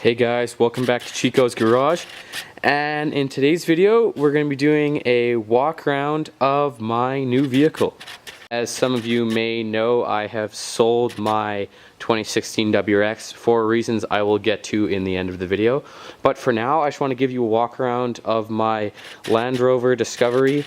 Hey guys, welcome back to Chico's Garage, and in today's video we're going to be doing a walk around of my new vehicle. As some of you may know, I have sold my 2016 WRX for reasons I will get to in the end of the video, but for now I just want to give you a walk around of my Land Rover Discovery.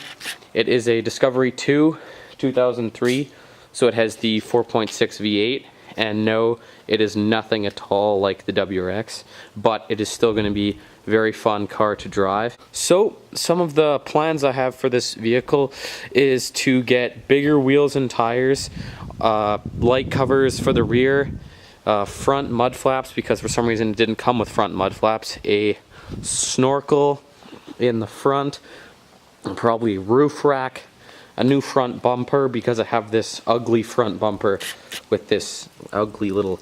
It is a Discovery 2 2003, so it has the 4.6 V8. And no, it is nothing at all like the WRX, but it is still going to be a very fun car to drive. So some of the plans I have for this vehicle is to get bigger wheels and tires, light covers for the rear, front mud flaps because for some reason it didn't come with front mud flaps, a snorkel in the front, and probably a roof rack, a new front bumper because I have this ugly front bumper with this ugly little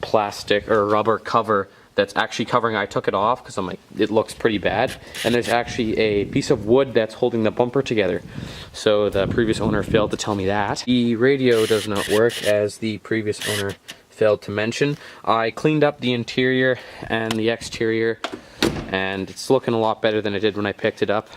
plastic or rubber cover that's actually covering. I took it off because I'm like, it looks pretty bad, and there's actually a piece of wood that's holding the bumper together, so the previous owner failed to tell me that. The radio does not work, as the previous owner failed to mention. I cleaned up the interior and the exterior, and it's looking a lot better than it did when I picked it up.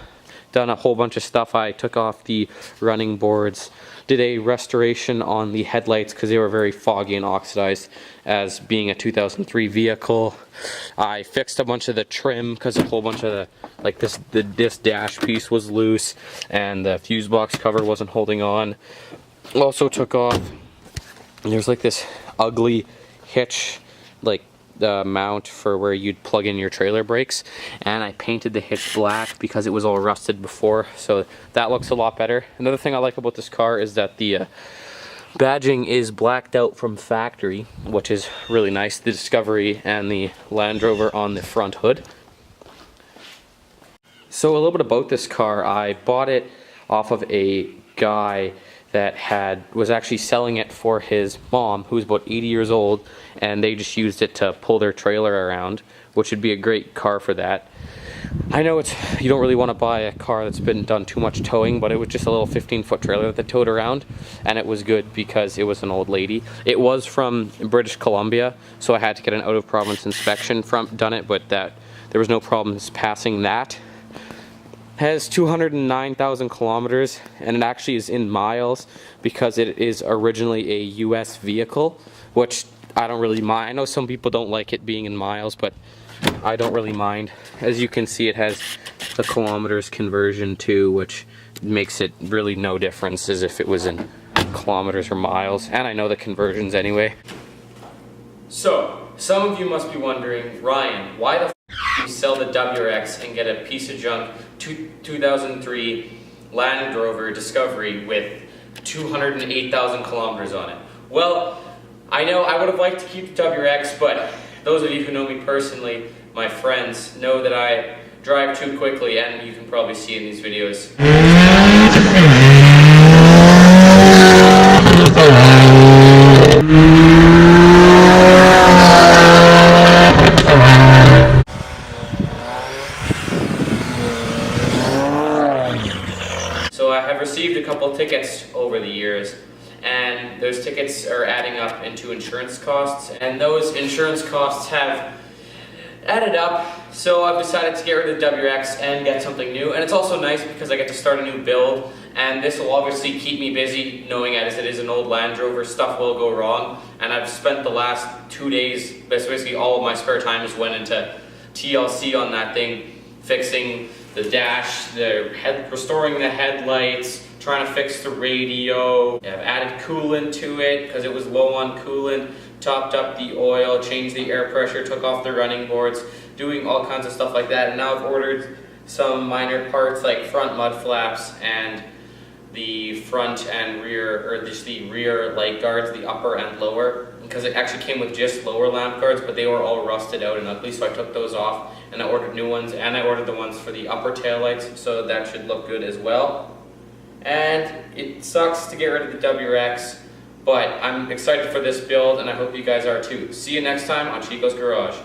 Done a whole bunch of stuff. I took off the running boards, did a restoration on the headlights because they were very foggy and oxidized as being a 2003 vehicle. I fixed a bunch of the trim because a whole bunch of this dash piece was loose and the fuse box cover wasn't holding on. Also took off, there's like this ugly hitch, like the mount for where you'd plug in your trailer brakes, and I painted the hitch black because it was all rusted before, so that looks a lot better. Another thing I like about this car is that the badging is blacked out from factory, which is really nice. The Discovery and the Land Rover on the front hood. So a little bit about this car. I bought it off of a guy that was actually selling it for his mom, who's about 80 years old, and they just used it to pull their trailer around, which would be a great car for that. I know you don't really want to buy a car that's been done too much towing, but it was just a little 15-foot trailer that they towed around, and it was good because it was an old lady. It was from British Columbia, so I had to get an out-of-province inspection done it, but there was no problems passing that. Has 209,000 kilometers, and it actually is in miles because it is originally a US vehicle, which I don't really mind. I know some people don't like it being in miles, but I don't really mind. As you can see, it has the kilometers conversion too, which makes it really no difference as if it was in kilometers or miles, and I know the conversions anyway. So, some of you must be wondering, Ryan, why the you sell the WRX and get a piece of junk 2003 Land Rover Discovery with 208,000 kilometers on it? Well, I know I would have liked to keep the WRX, but those of you who know me personally, my friends, know that I drive too quickly, and you can probably see in these videos. So I have received a couple tickets over the years, and those tickets are adding up into insurance costs, and those insurance costs have added up, so I've decided to get rid of the WRX and get something new. And it's also nice because I get to start a new build, and this will obviously keep me busy, knowing as it is an old Land Rover, stuff will go wrong, and I've spent the last 2 days, basically all of my spare time just went into TLC on that thing, fixing the dash, restoring the headlights, trying to fix the radio. I've added coolant to it because it was low on coolant, topped up the oil, changed the air pressure, took off the running boards, doing all kinds of stuff like that. And now I've ordered some minor parts like front mud flaps and the front and rear, or just the rear light guards, the upper and lower, because it actually came with just lower lamp guards, but they were all rusted out and ugly, so I took those off and I ordered new ones, and I ordered the ones for the upper taillights, so that should look good as well. And it sucks to get rid of the WRX, but I'm excited for this build, and I hope you guys are too. See you next time on Chico's Garage.